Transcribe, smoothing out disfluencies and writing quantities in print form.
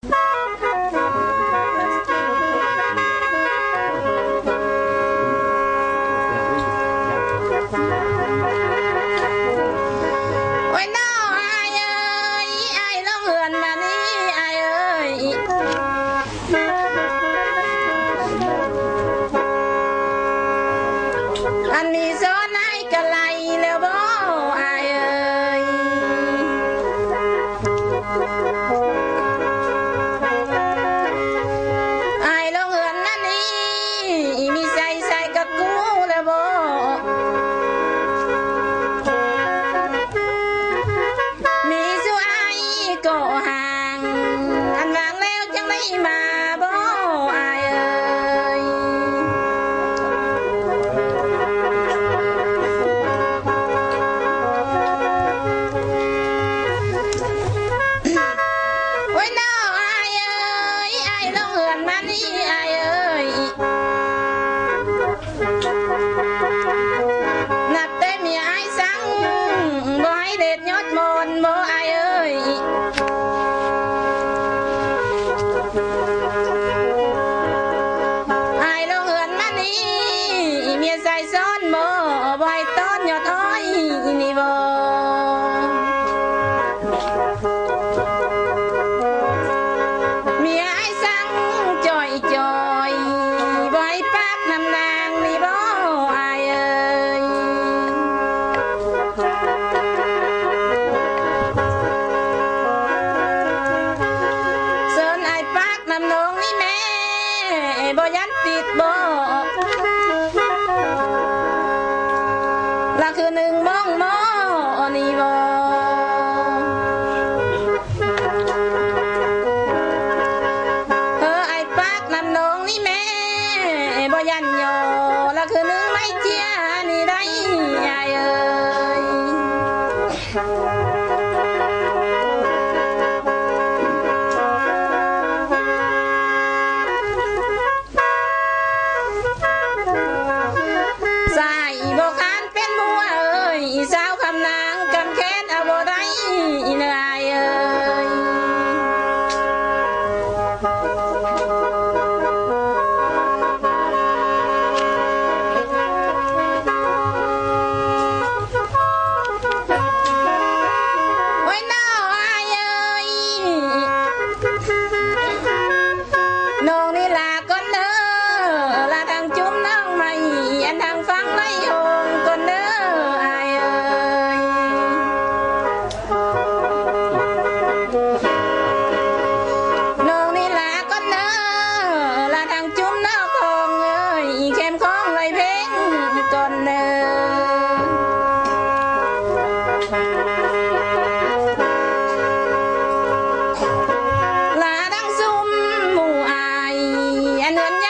อันนี้โซนไอ้กะไลแล้วบ่อายเอ้ยอายลงเหือนนั่นนี่มีใส่กับกูแล้วบ่มีสู้อายก็ห่างอันวางแล้วจังได้มาบ่อายเอ้ยนับแต่มีไอ้สังบ่ให้เด็ดยอดมนบ่ไอ้เอ้ยไอ้ลงเหือนมานี่เมียใส่ซ้อนบ่บ่ให้ต้อนยอดอ้อยนี่บ่เมียไอ้สังจ่อยบ่ให้ปากน้ำนางนี่บ่น้ำนองนี่แม่บ่ยันติดบ่ละคือหนึ่งบ้องหม้อนี่บ่ไอ้ปากน้ำนองนี่แม่บ่ยันยอละคือหนึ่งไม่เจียนี่ได้ยายเอ้ยสาวคำนางกำแค้นเอาบ่ได้เหนื่อยเอ้ยโอ้ยน้องอายเอ้ยน้องนี่ลาก่อนเด้อลาทางจุ้มน้องไม่อันทางฟังไม่โฮงก่อนเด้อน้องนี่ลาก่อนเด้อลาทางจุ้มน้องคงเอ้ยเข้มข้องเลยเพ่งก่อนเด้อลาดังซุ่มหมู่อายอันเงิน